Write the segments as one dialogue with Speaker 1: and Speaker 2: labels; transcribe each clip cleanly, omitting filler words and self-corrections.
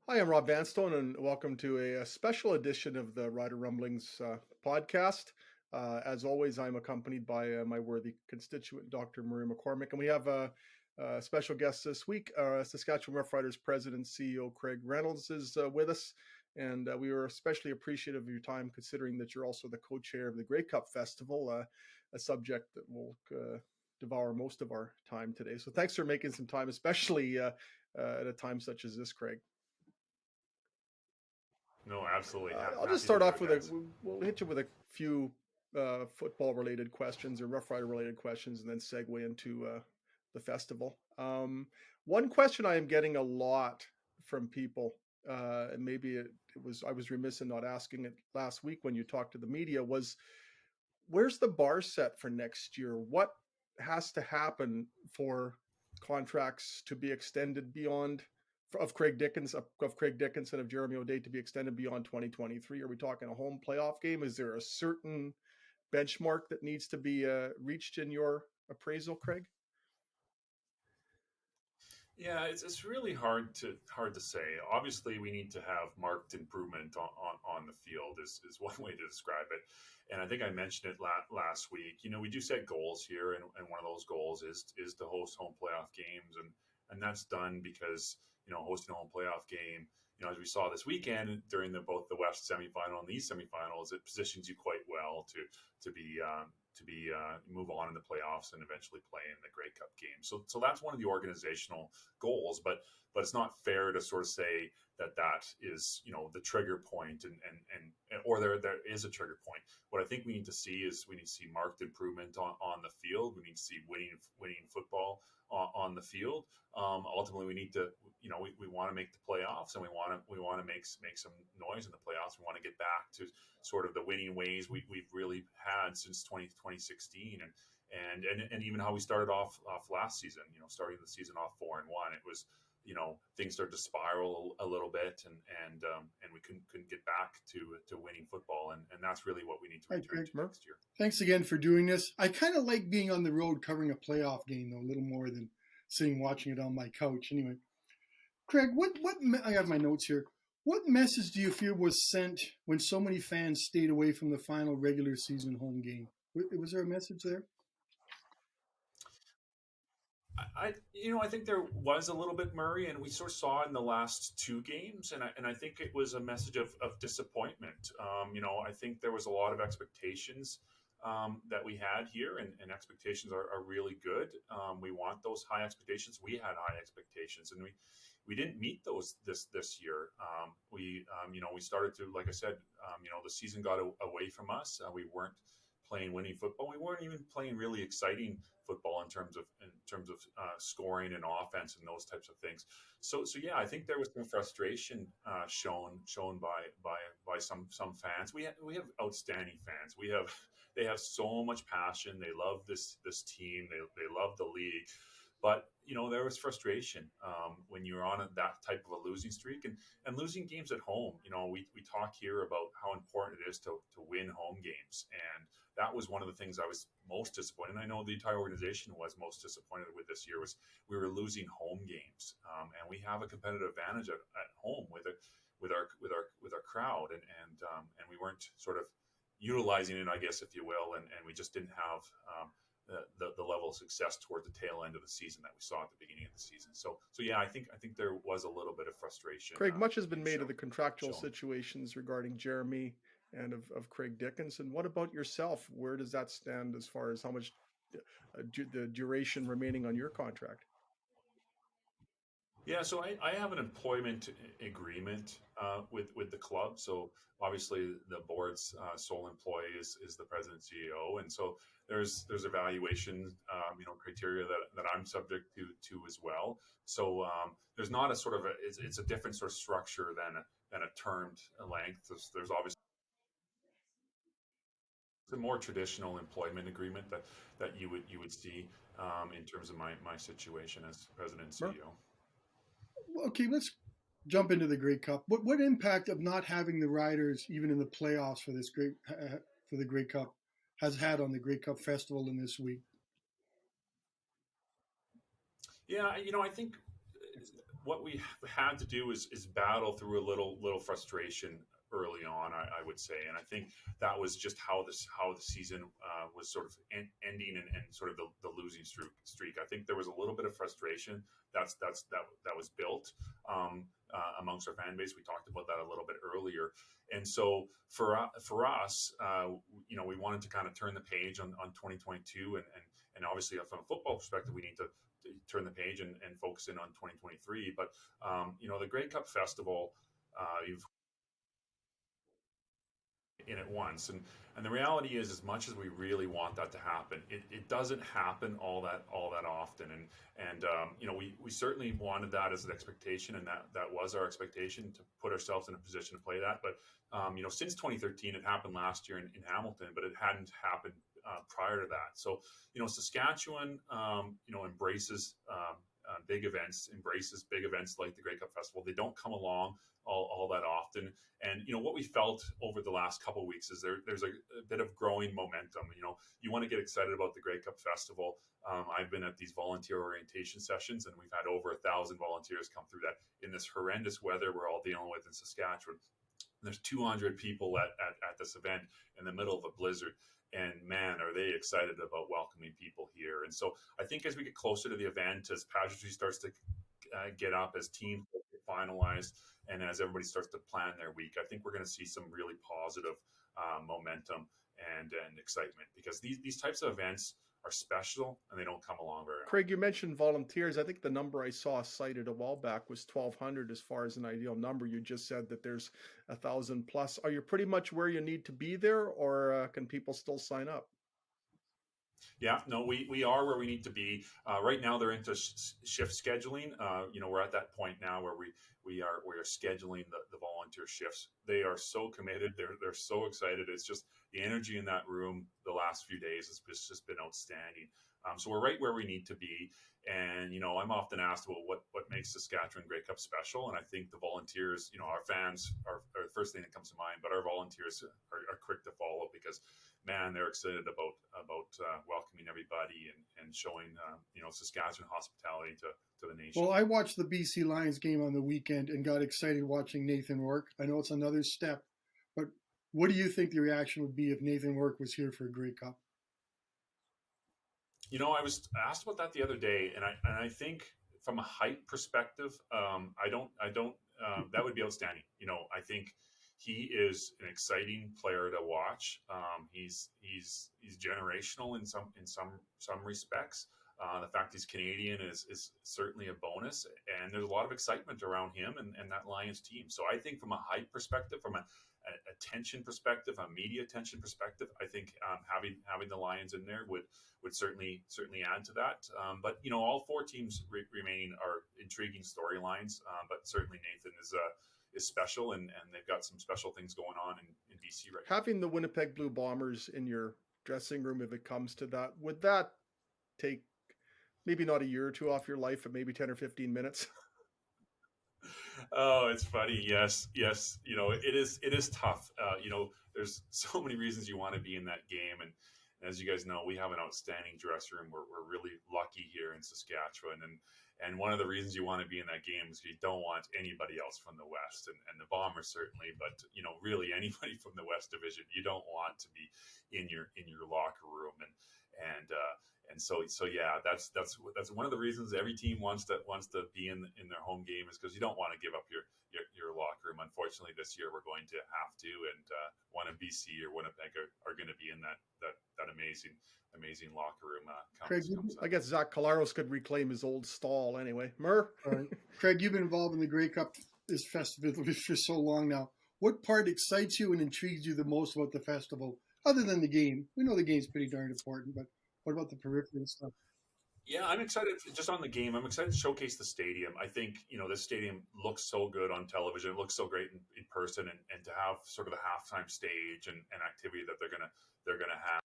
Speaker 1: Hi, I'm Rob Vanstone, and welcome to a special edition of the Rider Rumblings podcast. As always, I'm accompanied by my worthy constituent, Dr. Marie McCormick, and we have a special guest this week. Saskatchewan Roughriders President and CEO Craig Reynolds is with us, and we are especially appreciative of your time, considering that you're also the co-chair of the Grey Cup Festival, a subject that will devour most of our time today. So thanks for making some time, especially at a time such as this, Craig.
Speaker 2: No, absolutely.
Speaker 1: I'll just
Speaker 2: Happy to
Speaker 1: start
Speaker 2: do
Speaker 1: off
Speaker 2: it,
Speaker 1: with
Speaker 2: guys.
Speaker 1: we'll hit you with a few football related questions or Rough Rider related questions, and then segue into the festival. One question I am getting a lot from people, and maybe it was I was remiss in not asking it last week when you talked to the media, was where's the bar set for next year? What has to happen for contracts to be extended beyond of Craig Dickinson, of Jeremy O'Day to be extended beyond 2023? Are we talking a home playoff game? Is there a certain benchmark that needs to be reached in your appraisal, Craig?
Speaker 2: Yeah, it's really hard to say. Obviously, we need to have marked improvement on the field is one way to describe it. And I think I mentioned it last week. We do set goals here, and one of those goals is to host home playoff games, and that's done because hosting a home playoff game. As we saw this weekend during both the West semifinal and the East semifinals, it positions you quite well to move on in the playoffs and eventually play in the Grey Cup game. So that's one of the organizational goals, but it's not fair to sort of say that is the trigger point and or there is a trigger point. What I think we need to see is we need to see marked improvement on the field. We need to see winning football on the field. Ultimately, we need to we want to make the playoffs, and we want to make some noise in the playoffs. We want to get back to sort of the winning ways we've really had since 2016, and even how we started off last season. Starting the season off 4-1, it was things started to spiral a little bit, and we couldn't get back to winning football, and that's really what we need to
Speaker 3: Hi,
Speaker 2: return
Speaker 3: Craig.
Speaker 2: to next year.
Speaker 3: Thanks again for doing this. I kind of like being on the road covering a playoff game, though, a little more than sitting watching it on my couch. Anyway, Craig, I have my notes here. What message do you feel was sent when so many fans stayed away from the final regular season home game? Was there a message there?
Speaker 2: I think there was a little bit, Murray, and we sort of saw it in the last two games, and I think it was a message of disappointment. I think there was a lot of expectations that we had here, and expectations are really good. We want those high expectations. We had high expectations, and we didn't meet those this year. We started to, like I said, the season got away from us. We weren't playing winning football. We weren't even playing really exciting football in terms of scoring and offense and those types of things. So yeah, I think there was some frustration shown by some fans. We have outstanding fans. They have so much passion. They love this team. They love the league. But there was frustration when you're on that type of a losing streak, and losing games at home. We talk here about how important it is to win home games, and that was one of the things I was most disappointed. And I know the entire organization was most disappointed with this year was we were losing home games, and we have a competitive advantage at home with our crowd, and we weren't sort of utilizing it, I guess, if you will, and we just didn't have. The level of success toward the tail end of the season that we saw at the beginning of the season. So yeah, I think there was a little bit of frustration
Speaker 1: Craig, much has been
Speaker 2: being
Speaker 1: made of
Speaker 2: shown.
Speaker 1: the contractual
Speaker 2: shown.
Speaker 1: situations regarding Jeremy and of Craig Dickinson. What about yourself? Where does that stand as far as how much the duration remaining on your contract?
Speaker 2: Yeah, so I have an employment agreement with the club. So obviously the board's sole employee is the president CEO, and so there's evaluation criteria that I'm subject to as well. So there's not a sort of it's a different sort of structure than a termed length. There's obviously a more traditional employment agreement that you would see in terms of my situation as president and
Speaker 1: Mer?
Speaker 2: CEO.
Speaker 3: Okay, let's jump into the Grey Cup. What impact of not having the Riders even in the playoffs for this great for the Grey Cup has had on the Grey Cup Festival in this week?
Speaker 2: Yeah, I think what we had to do is battle through a little frustration early on, I would say, and I think that was just how the season was sort of ending, and sort of the losing streak. I think there was a little bit of frustration that was built amongst our fan base. We talked about that a little bit earlier, and so for us, we wanted to kind of turn the page on 2022, and obviously from a football perspective, we need to turn the page and focus in on 2023. But the Grey Cup Festival, you've in it once, and the reality is, as much as we really want that to happen, it doesn't happen all that often, and we certainly wanted that as an expectation, and that was our expectation, to put ourselves in a position to play that. But since 2013, it happened last year in Hamilton, but it hadn't happened prior to that. So Saskatchewan embraces big events like the Grey Cup Festival. They don't come along all that often. And what we felt over the last couple of weeks is there's a bit of growing momentum. You want to get excited about the Grey Cup Festival. I've been at these volunteer orientation sessions, and we've had over 1,000 volunteers come through that in this horrendous weather we're all dealing with in Saskatchewan. There's 200 people at this event in the middle of a blizzard. And man, are they excited about welcoming people here. And so I think as we get closer to the event, as pageantry starts to get up, as teams get finalized, and as everybody starts to plan their week, I think we're going to see some really positive momentum and excitement, because these types of events are special and they don't come along very often.
Speaker 1: Craig, you mentioned volunteers. I think the number I saw cited a while back was 1,200 as far as an ideal number. You just said that there's 1,000 plus. Are you pretty much where you need to be there, or can people still sign up?
Speaker 2: Yeah, no, we are where we need to be. Right now, they're into shift scheduling. We're at that point now where we are scheduling the volunteer shifts. They are so committed. They're so excited. It's just the energy in that room the last few days has just been outstanding. So we're right where we need to be. And, I'm often asked, well, what makes Saskatchewan Grey Cup special? And I think the volunteers, our fans are the first thing that comes to mind, but our volunteers are quick to follow, because, man, they're excited about welcoming everybody and showing, Saskatchewan hospitality to the nation.
Speaker 3: Well, I watched the BC Lions game on the weekend and got excited watching Nathan Rourke. I know it's another step, but what do you think the reaction would be if Nathan Rourke was here for a Grey Cup?
Speaker 2: I was asked about that the other day, and I think from a hype perspective, I don't that would be outstanding. I think he is an exciting player to watch. He's generational in some respects. The fact he's Canadian is certainly a bonus, and there's a lot of excitement around him and that Lions team. So I think from a hype perspective, from a attention perspective, a media attention perspective, I think having the Lions in there would certainly add to that. But all four teams remaining are intriguing storylines. But certainly Nathan is special, and they've got some special things going on in BC right now.
Speaker 1: Having the Winnipeg Blue Bombers in your dressing room, if it comes to that, would that take maybe not a year or two off your life, but maybe 10 or 15 minutes?
Speaker 2: Oh, it's funny. Yes. It is tough. There's so many reasons you want to be in that game. And as you guys know, we have an outstanding dressing room. We're really lucky here in Saskatchewan. And one of the reasons you want to be in that game is you don't want anybody else from the West, and the Bombers certainly, but really anybody from the West Division, you don't want to be in your locker room. And so yeah, that's one of the reasons every team wants to be in their home game, is because you don't want to give up your locker room. Unfortunately, this year we're going to have to, and one of BC or Winnipeg are going to be in that amazing locker room.
Speaker 1: Craig, I guess Zach Collaros could reclaim his old stall anyway. Murr?
Speaker 3: Right. Craig, you've been involved in the Grey Cup festival for so long now. What part excites you and intrigues you the most about the festival, other than the game? We know the game's pretty darn important, but what about the peripheral stuff?
Speaker 2: Yeah, I'm excited just on the game. I'm excited to showcase the stadium. I think, this stadium looks so good on television. It looks so great in person, and to have sort of the halftime stage and activity that they're gonna have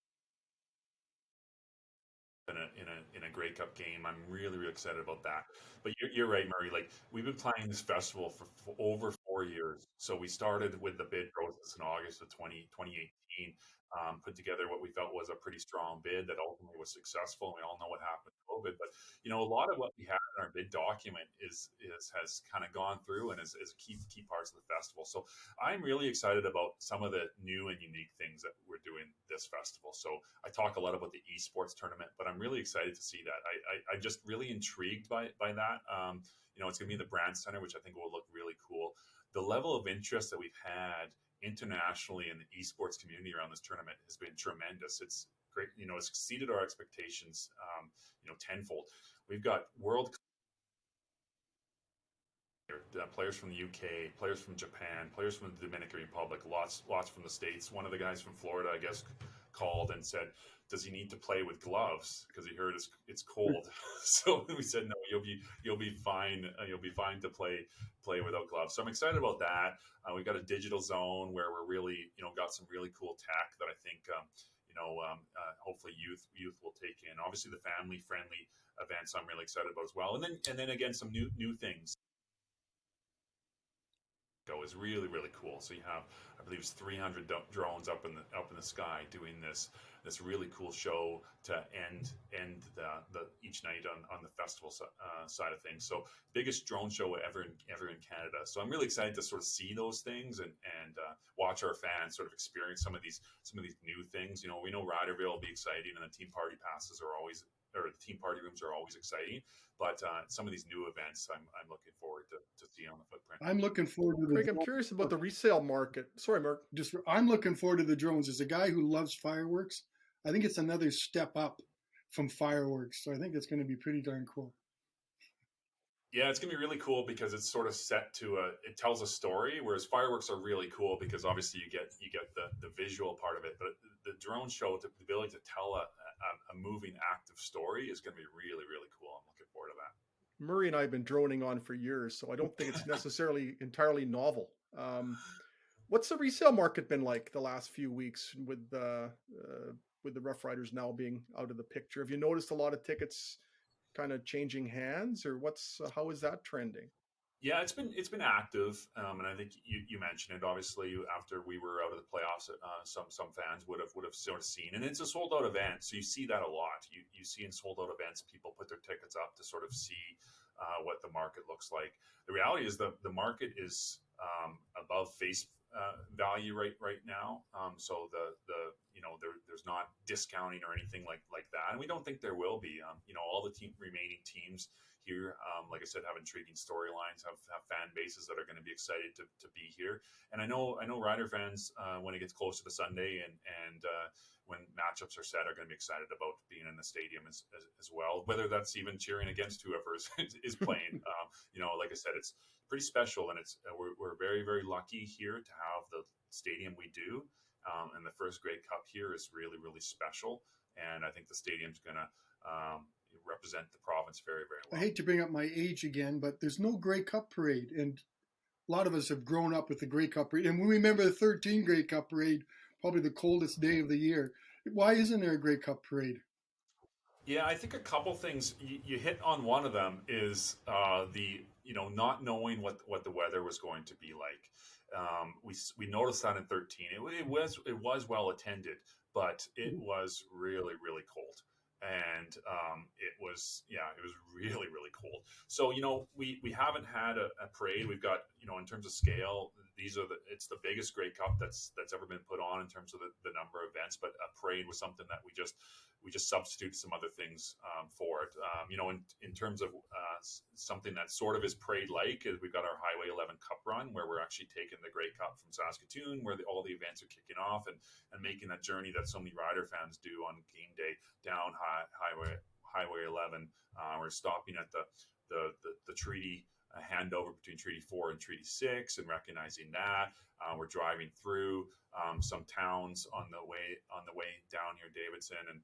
Speaker 2: in a Grey Cup game. I'm really, really excited about that. But you're right, Murray. Like, we've been planning this festival for over 4 4 years. So we started with the bid process in August of 2018, put together what we felt was a pretty strong bid that ultimately was successful. And we all know what happened with COVID, but a lot of what we had in our bid document has kind of gone through and is key parts of the festival. So I'm really excited about some of the new and unique things that we're doing this festival. So I talk a lot about the esports tournament, but I'm really excited to see that. I just really intrigued by that. It's going to be in the Brand Center, which I think will look really cool. The level of interest that we've had internationally in the esports community around this tournament has been tremendous. It's great. It's exceeded our expectations, tenfold. We've got world players from the UK, players from Japan, players from the Dominican Republic, lots from the States. One of the guys from Florida, I guess, called and said, "Does he need to play with gloves?" Because he heard it's cold. So we said, "No, you'll be fine. You'll be fine to play without gloves." So I'm excited about that. We've got a digital zone where we're really got some really cool tech that I think hopefully youth will take in. Obviously, the family friendly events I'm really excited about as well. And then again, some new things is really, really cool. So you have, I believe it's 300 drones up in the sky doing this really cool show to end the each night on the festival side of things. So biggest drone show ever in Canada. So I'm really excited to sort of see those things and watch our fans sort of experience some of these new things. We know Riderville will be exciting, and the team party passes are always, or the team party rooms are always exciting. But some of these new events, I'm looking forward to see on the footprint.
Speaker 3: I'm looking forward to
Speaker 1: Craig, I'm curious about the resale market. Sorry, Mark.
Speaker 3: I'm looking forward to the drones. As a guy who loves fireworks, I think it's another step up from fireworks. So I think it's going to be pretty darn cool.
Speaker 2: Yeah, it's going to be really cool because it's sort of set to it tells a story, whereas fireworks are really cool because obviously you get the visual part of it. But the drone show, the ability to tell a moving, active story is going to be really, really cool. I'm looking forward to that.
Speaker 1: Murray and I have been droning on for years, so I don't think it's necessarily entirely novel. What's the resale market been like the last few weeks with the Roughriders now being out of the picture? Have you noticed a lot of tickets kind of changing hands, or how is that trending?
Speaker 2: Yeah, it's been active, and I think you mentioned it. Obviously, after we were out of the playoffs, some fans would have sort of seen, and it's a sold out event, so you see that a lot. You see in sold out events, people put their tickets up to sort of see what the market looks like. The reality is the market is above face value right now, so there's not discounting or anything like that, and we don't think there will be. All the remaining teams here, like I said, have intriguing storylines, have fan bases that are going to be excited to be here. And I know Rider fans, when it gets closer to Sunday and when matchups are set, are going to be excited about being in the stadium as well, whether that's even cheering against whoever is playing. Like I said, it's pretty special, and we're very, very lucky here to have the stadium we do. And the first Grey Cup here is really, really special. And I think the stadium's going to represent the province very, very well.
Speaker 3: I hate to bring up my age again, but there's no Grey Cup parade. And a lot of us have grown up with the Grey Cup parade. And we remember the 13 Grey Cup parade, probably the coldest day of the year. Why isn't there a Grey Cup parade?
Speaker 2: Yeah, I think a couple things. You hit on one of them is the not knowing what the weather was going to be like. We noticed that in 13. It was well attended, but it was really, really cold. And it was really, really cold. So we haven't had a parade. We've got in terms of scale, it's the biggest Grey Cup that's ever been put on in terms of the number of events. But a parade was something that we just substituted some other things for it. In terms of something that sort of is parade-like, we've got our Highway 11 Cup Run, where we're actually taking the Grey Cup from Saskatoon, where all the events are kicking off, and making that journey that so many Rider fans do on game day down Highway 11. We're stopping at the treaty handover between Treaty 4 and Treaty 6 and recognizing that. We're driving through some towns on the way down here, Davidson and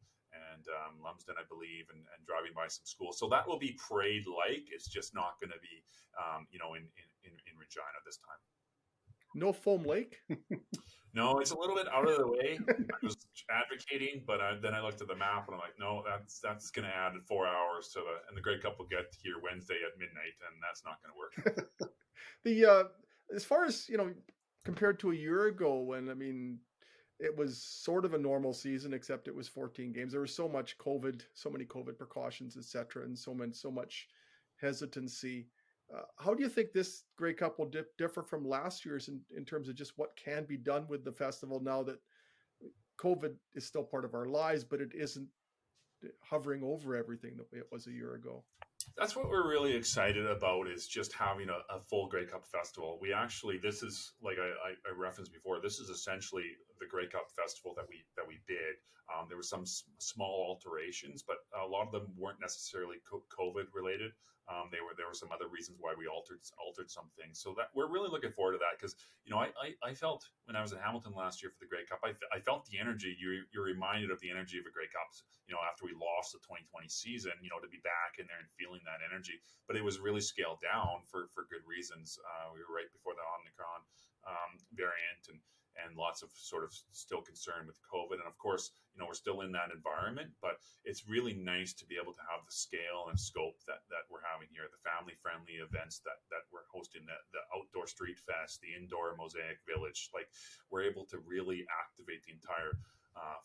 Speaker 2: Lumsden, I believe, and driving by some schools. So that will be parade-like. It's just not going to be, in Regina this time.
Speaker 1: No Foam Lake?
Speaker 2: No, it's a little bit out of the way. I was advocating, but then I looked at the map and I'm like, no, that's going to add 4 hours and the Grey Cup will get here Wednesday at midnight, and that's not going to work.
Speaker 1: As far as, compared to a year ago when, I mean, it was sort of a normal season, except it was 14 games. There was so much COVID, so many COVID precautions, etc., and so much hesitancy. How do you think this Grey Cup will differ from last year's in terms of just what can be done with the festival now that COVID is still part of our lives, but it isn't hovering over everything the way it was a year ago?
Speaker 2: That's what we're really excited about, is just having a full Grey Cup festival. We actually, this is like I referenced before, this is essentially the Grey Cup festival that we did. There were some small alterations, but a lot of them weren't necessarily COVID related. There were some other reasons why we altered some things. So that we're really looking forward to that, because I felt when I was in Hamilton last year for the Grey Cup, I felt the energy. You're reminded of the energy of a Grey Cup. After we lost the 2020 season, to be back in there and feeling that energy. But it was really scaled down for good reasons. We were right before the Omicron variant, and lots of sort of still concern with COVID. And of course, we're still in that environment, but it's really nice to be able to have the scale and scope that we're having here, the family-friendly events that we're hosting, the outdoor street fest, the indoor mosaic village. Like, we're able to really activate the entire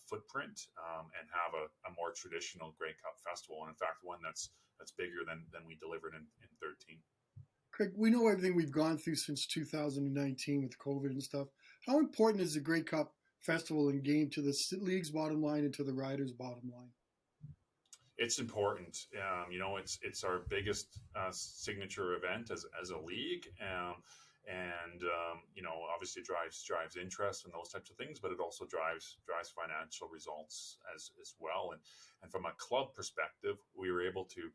Speaker 2: footprint and have a more traditional Grey Cup festival. And in fact, one that's bigger than we delivered in 13.
Speaker 3: Craig, we know everything we've gone through since 2019 with COVID and stuff. How important is the Grey Cup festival and game to the league's bottom line and to the Riders' bottom line?
Speaker 2: It's important. It's our biggest signature event as a league. Obviously drives interest and those types of things, but it also drives financial results as well. And from a club perspective, we were able to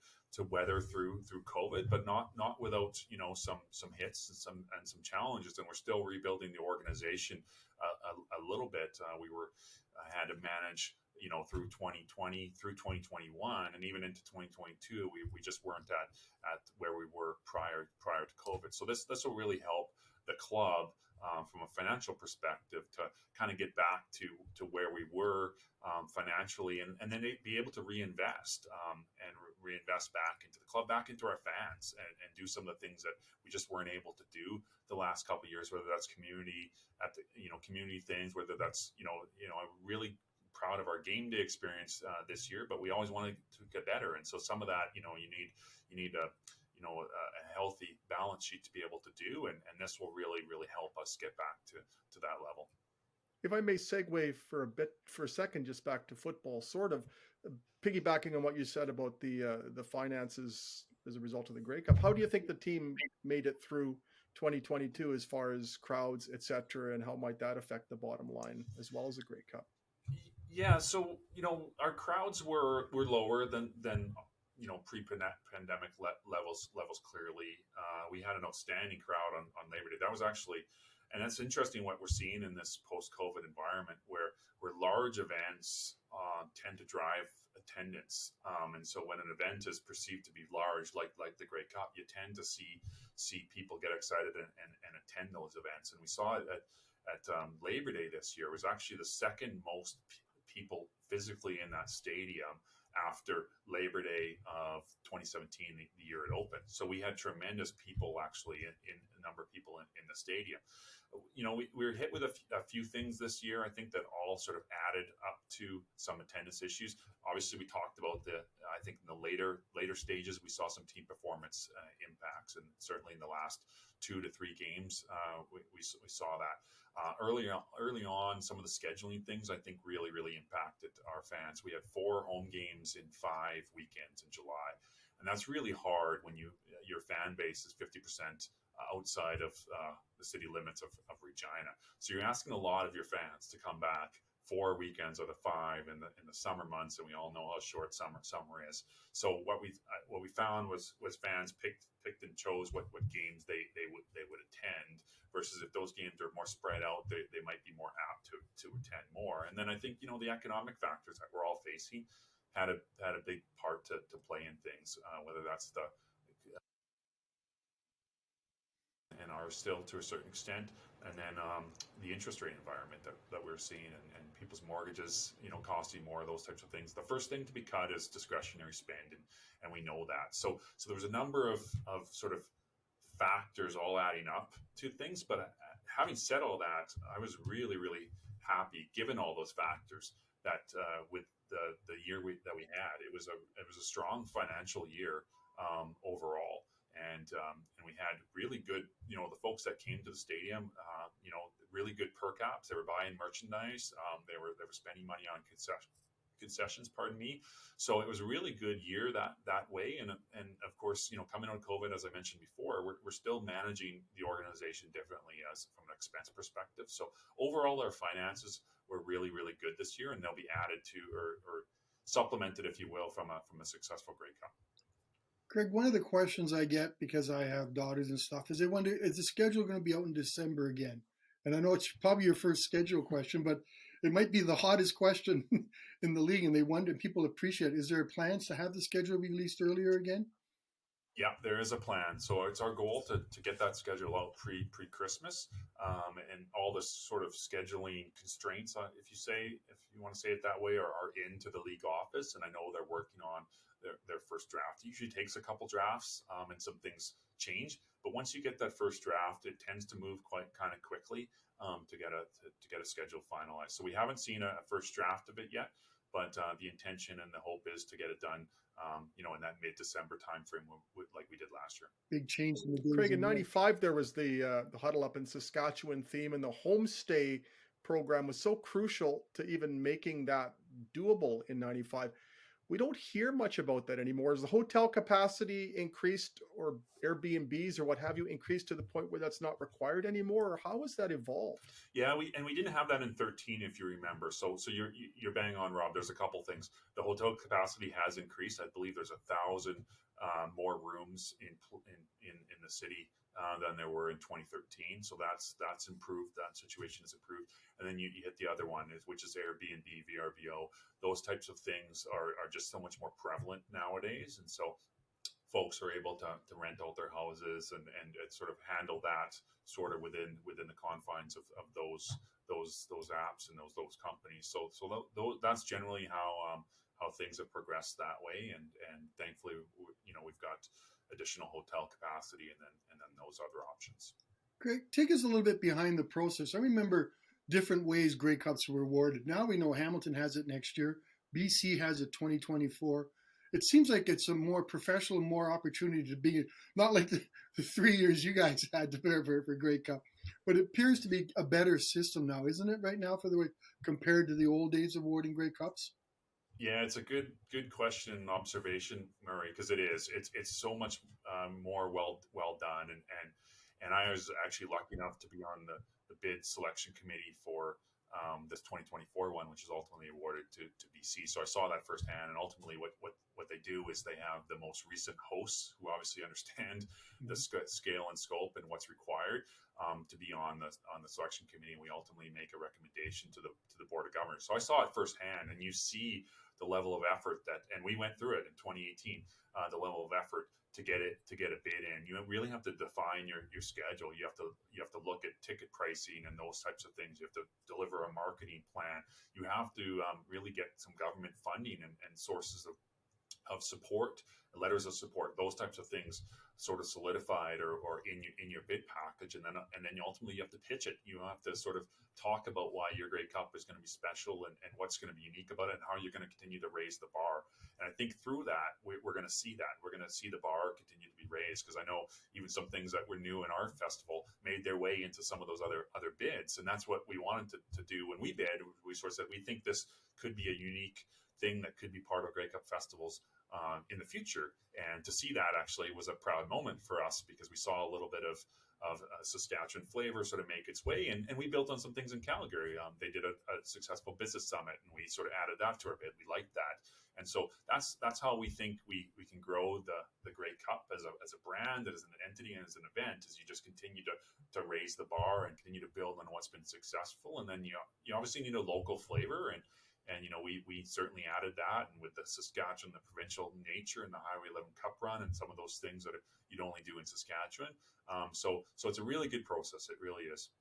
Speaker 2: weather through COVID, but not without some hits and some challenges. And we're still rebuilding the organization a little bit. Had to manage through 2020, through 2021, and even into 2022, we just weren't at where we were prior to COVID. So this will really help the club from a financial perspective to kind of get back to where we were financially, and then be able to reinvest and reinvest back into the club, back into our fans, and do some of the things that we just weren't able to do the last couple of years, whether that's community things, whether that's I'm really proud of our game day experience this year, but we always wanted to get better. And so some of that, you need a healthy balance sheet to be able to do. And this will really, really help us get back to that level.
Speaker 1: If I may segue for a second, just back to football, sort of piggybacking on what you said about the finances as a result of the Grey Cup. How do you think the team made it through 2022 as far as crowds, et cetera, and how might that affect the bottom line as well as the Grey Cup?
Speaker 2: Yeah, so our crowds were lower than pre-pandemic levels. Clearly, we had an outstanding crowd on Labor Day. That was actually, and that's interesting what we're seeing in this post-COVID environment, where large events tend to drive attendance, and so when an event is perceived to be large, like the Grey Cup, you tend to see people get excited and attend those events. And we saw it at Labor Day this year. It was actually the second most people physically in that stadium after Labor Day of 2017, the year it opened. So we had tremendous people actually in a number of people in the stadium. We were hit with a few things this year, I think, that all sort of added up to some attendance issues. Obviously, we talked about I think in the later stages, we saw some team performance impacts, and certainly in the last 2 to 3 games, we saw that. Early on, some of the scheduling things I think really, really impacted our fans. We had 4 home games in 5 weekends in July, and that's really hard when your fan base is 50% outside of the city limits of Regina. So you're asking a lot of your fans to come back 4 weekends out of 5 in the summer months, and we all know how short summer is. So what we found was fans picked and chose what games they would attend, versus if those games are more spread out, they might be more apt to attend more. And then I think the economic factors that we're all facing had a big part to play in things, whether that's and are still to a certain extent, and then the interest rate environment that we're seeing, and people's mortgages costing more, those types of things. The first thing to be cut is discretionary spend, and we know that. So there was a number of sort of factors all adding up to things. But having said all that, I was really, really happy, given all those factors, that with the year that we had, it was a strong financial year overall. And we had really good, the folks that came to the stadium, really good per caps. They were buying merchandise. They were spending money on concessions, pardon me. So it was a really good year that way. And of course, coming out of COVID, as I mentioned before, we're still managing the organization differently as from an expense perspective. So overall, our finances were really, really good this year, and they'll be added to or supplemented, if you will, from a successful Grey Cup.
Speaker 3: Craig, one of the questions I get, because I have daughters and stuff, is they wonder, is the schedule going to be out in December again? And I know it's probably your first schedule question, but it might be the hottest question in the league, and they wonder, people appreciate it. Is there plans to have the schedule released earlier again?
Speaker 2: Yeah, there is a plan. So it's our goal to get that schedule out pre-Christmas, and all the sort of scheduling constraints, if you want to say it that way, are into the league office. And I know they're working on their first draft. It usually takes a couple drafts, and some things change. But once you get that first draft, it tends to move quite kind of quickly to get a schedule finalized. So we haven't seen a first draft of it yet, but the intention and the hope is to get it done, in that mid-December timeframe, like we did last year.
Speaker 3: Big change in the games.
Speaker 1: Craig, in '95, there was the Huddle Up in Saskatchewan theme, and the homestay program was so crucial to even making that doable in '95. We don't hear much about that anymore. Is the hotel capacity increased, or Airbnbs or what have you increased to the point where that's not required anymore? Or how has that evolved?
Speaker 2: Yeah, we didn't have that in 13, if you remember. So you're bang on, Rob. There's a couple things. The hotel capacity has increased. I believe there's 1,000 more rooms in the city than there were in 2013. So that's improved. That situation has improved. And then you hit the other one, which is Airbnb, VRBO. Those types of things are just so much more prevalent nowadays. And so folks are able to rent out their houses and sort of handle that sort of within the confines of those apps and those companies. So that's generally how things have progressed that way. And thankfully, we've got additional hotel capacity and then those other options.
Speaker 3: Great. Take us a little bit behind the process. I remember different ways Grey Cups were awarded. Now we know Hamilton has it next year. BC has it 2024. It seems like it's a more professional, more opportunity to be, not like the 3 years you guys had to prepare for Grey Cup, but it appears to be a better system now, isn't it, right now, for the way compared to the old days of awarding Grey Cups?
Speaker 2: Yeah, it's a good question and observation, Murray, because it is. It's so much more well done, and I was actually lucky enough to be on the bid selection committee for this 2024 one, which is ultimately awarded to BC. So I saw that firsthand, and ultimately what they do is they have the most recent hosts who obviously understand the scale and scope and what's required to be on the selection committee. And we ultimately make a recommendation to the board of governors. So I saw it firsthand, and you see the level of effort and we went through it in 2018, the level of effort to get a bid in. You really have to define your schedule. You have to look at ticket pricing and those types of things. You have to deliver a marketing plan. You have to really get some government funding and sources of support, letters of support, those types of things sort of solidified or in your bid package, and then ultimately you have to pitch it. You have to sort of talk about why your Grey Cup is going to be special and what's going to be unique about it, and how you're going to continue to raise the bar. And I think through that, we're going to see that. We're going to see the bar continue to be raised, because I know even some things that were new in our festival made their way into some of those other bids. And that's what we wanted to do when we bid. We sort of said, we think this could be a unique thing that could be part of Grey Cup festivals in the future. And to see that actually was a proud moment for us, because we saw a little bit of Saskatchewan flavor sort of make its way. And we built on some things in Calgary. They did a successful business summit, and we sort of added that to our bid. We liked that. And so that's how we think we can grow the Grey Cup as a brand, as an entity, and as an event, is you just continue to raise the bar and continue to build on what's been successful. And then you obviously need a local flavor, and we certainly added that, and with the Saskatchewan, the provincial nature, and the Highway 11 Cup Run, and some of those things that you'd only do in Saskatchewan. So it's a really good process. It really is.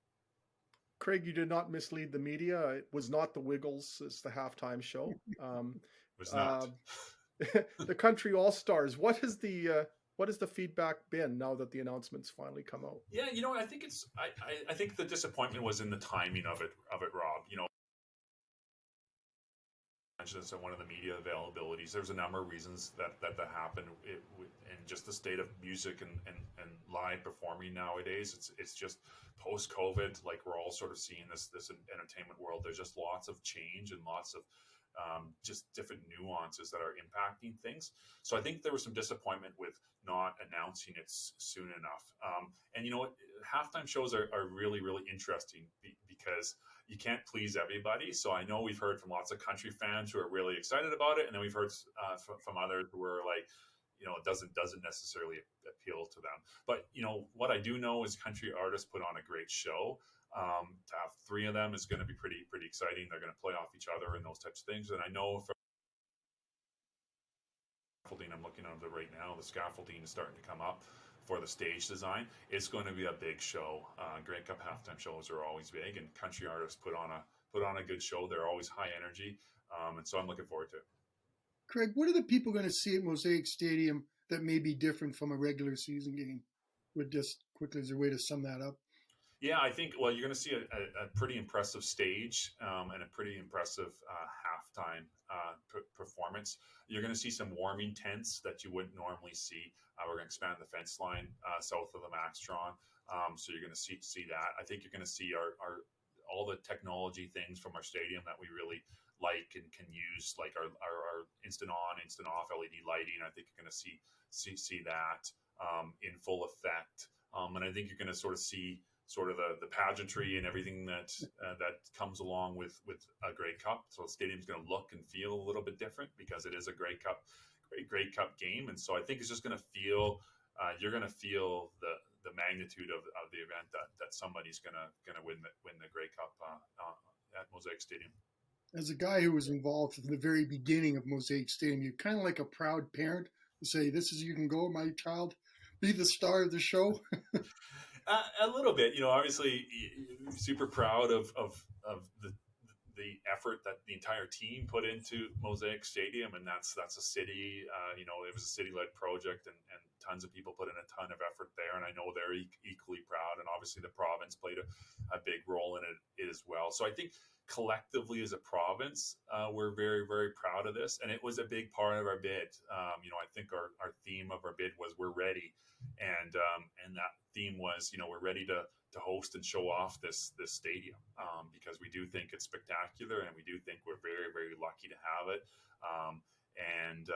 Speaker 1: Craig, you did not mislead the media. It was not the Wiggles as the halftime show.
Speaker 2: It was not.
Speaker 1: The Country All Stars. What is the what has the feedback been now that the announcements finally come out?
Speaker 2: Yeah, I think I think the disappointment was in the timing of it, Rob. Mentioned this in one of the media availabilities. There's a number of reasons that happened, and just the state of music and live performing nowadays. It's just post COVID, like we're all sort of seeing this entertainment world. There's just lots of change and lots of just different nuances that are impacting things. So I think there was some disappointment with not announcing it soon enough. And you know what? Halftime shows are really, really interesting because you can't please everybody. So I know we've heard from lots of country fans who are really excited about it, and then we've heard from others who are like, it doesn't necessarily appeal to them. But what I do know is country artists put on a great show. To have three of them is going to be pretty exciting. They're going to play off each other and those types of things. And I know from scaffolding, I'm looking at it right now, the scaffolding is starting to come up for the stage design. It's going to be a big show. Grey Cup halftime shows are always big, and country artists put on a good show. They're always high energy, and so I'm looking forward to it.
Speaker 3: Craig, what are the people going to see at Mosaic Stadium that may be different from a regular season game? Would just quickly as a way to sum that up.
Speaker 2: Yeah, I think, you're going to see a pretty impressive stage and a pretty impressive halftime performance. You're going to see some warming tents that you wouldn't normally see. We're going to expand the fence line south of the Maxtron. So you're going to see that. I think you're going to see our all the technology things from our stadium that we really like and can use, like our instant on, instant off LED lighting. I think you're going to see that in full effect. And I think you're going to sort of see sort of the pageantry and everything that comes along with a Grey Cup. So the stadium's going to look and feel a little bit different because it is a Grey Cup game. And so I think it's just going to feel, you're going to feel the magnitude of the event that somebody's going to win the Grey Cup at Mosaic Stadium.
Speaker 3: As a guy who was involved from the very beginning of Mosaic Stadium, you're kind of like a proud parent to say, "This is you can go, my child, be the star of the show."
Speaker 2: A little bit, obviously super proud of the effort that the entire team put into Mosaic Stadium, and that's a city, it was a city-led project, and tons of people put in a ton of effort there, and I know they're equally proud, and obviously the province played a big role in it as well. So I think collectively as a province, we're very, very proud of this, and it was a big part of our bid. I think our theme of our bid was "We're ready," and that theme was, we're ready to host and show off this stadium because we do think it's spectacular, and we do think we're very, very lucky to have it. And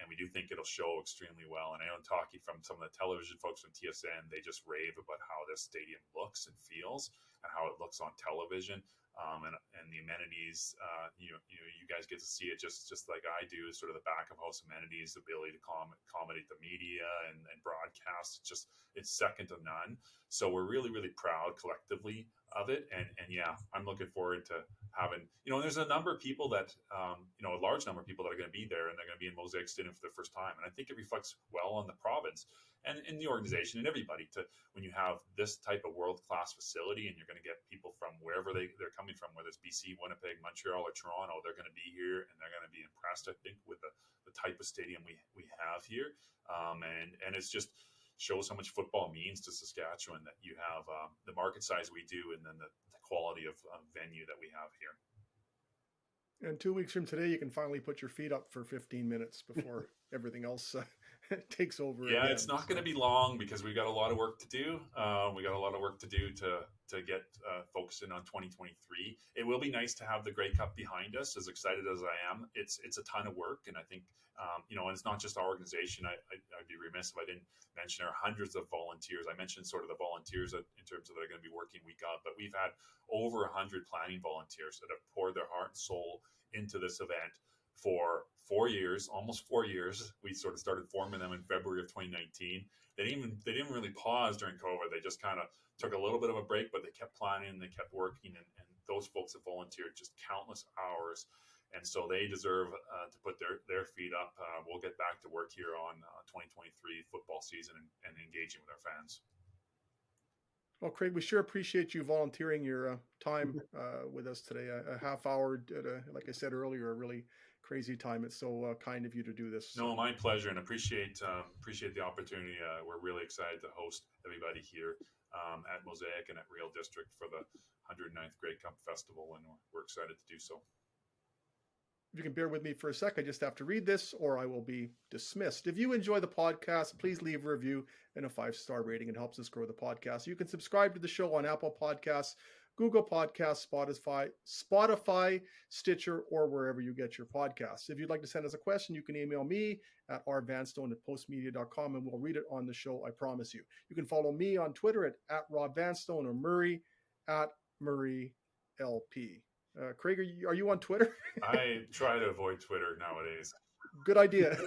Speaker 2: we do think it'll show extremely well. And I know talking from some of the television folks from TSN, they just rave about how this stadium looks and feels and how it looks on television. And the amenities, you guys get to see it just like I do, sort of the back of house amenities, the ability to accommodate the media and broadcast. It's second to none. So we're really, really proud collectively of it. And yeah, I'm looking forward to having, there's a number of people that, a large number of people that are going to be there, and they're going to be in Mosaic Stadium for the first time. And I think it reflects well on the province and in the organization and everybody when you have this type of world-class facility, and you're going to get people from wherever they're coming from, whether it's BC, Winnipeg, Montreal, or Toronto, they're going to be here, and they're going to be impressed, I think, with the type of stadium we have here. And it's just shows how much football means to Saskatchewan, that you have the market size we do, and then the quality of venue that we have here.
Speaker 1: And 2 weeks from today, you can finally put your feet up for 15 minutes before everything else takes over.
Speaker 2: Yeah,
Speaker 1: again.
Speaker 2: It's not going to be long because we got a lot of work to do. We got a lot of work to do to get focused in on 2023. It will be nice to have the Grey Cup behind us. As excited as I am, it's a ton of work, and I think and it's not just our organization. I'd be remiss if I didn't mention our hundreds of volunteers. I mentioned sort of the volunteers in terms of they're going to be working week up, but we've had over 100 planning volunteers that have poured their heart and soul into this event for 4 years, almost 4 years. We sort of started forming them in February of 2019. They didn't really pause during COVID. They just kind of took a little bit of a break, but they kept planning, they kept working, and those folks have volunteered just countless hours. And so they deserve to put their feet up. We'll get back to work here on 2023 football season and engaging with our fans.
Speaker 1: Well, Craig, we sure appreciate you volunteering your time with us today. A half hour, like I said earlier, a really crazy time. It's so kind of you to do this.
Speaker 2: No, my pleasure, and appreciate the opportunity. We're really excited to host everybody here at Mosaic and at Real District for the 109th Grey Cup Festival, and we're excited to do so.
Speaker 1: If you can bear with me for a sec, I just have to read this or I will be dismissed. If you enjoy the podcast, please leave a review and a 5-star rating. It helps us grow the podcast. You can subscribe to the show on Apple Podcasts, Google Podcasts, Spotify, Stitcher, or wherever you get your podcasts. If you'd like to send us a question, you can email me at rvanstone@postmedia.com and we'll read it on the show, I promise you. You can follow me on Twitter at Rob Vanstone or Murray at MurrayLP. Craig, are you on Twitter?
Speaker 2: I try to avoid Twitter nowadays.
Speaker 1: Good idea.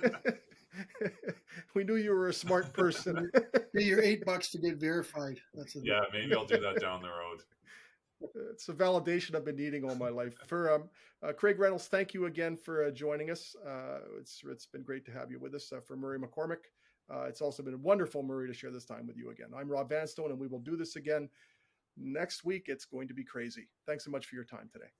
Speaker 1: We knew you were a smart person.
Speaker 3: Pay your $8 to get verified.
Speaker 2: Yeah, maybe I'll do that down the road.
Speaker 1: It's a validation I've been needing all my life. For Craig Reynolds, thank you again for joining us. It's been great to have you with us. For Murray McCormick, it's also been wonderful, Murray, to share this time with you again. I'm Rob Vanstone, and we will do this again next week. It's going to be crazy. Thanks so much for your time today.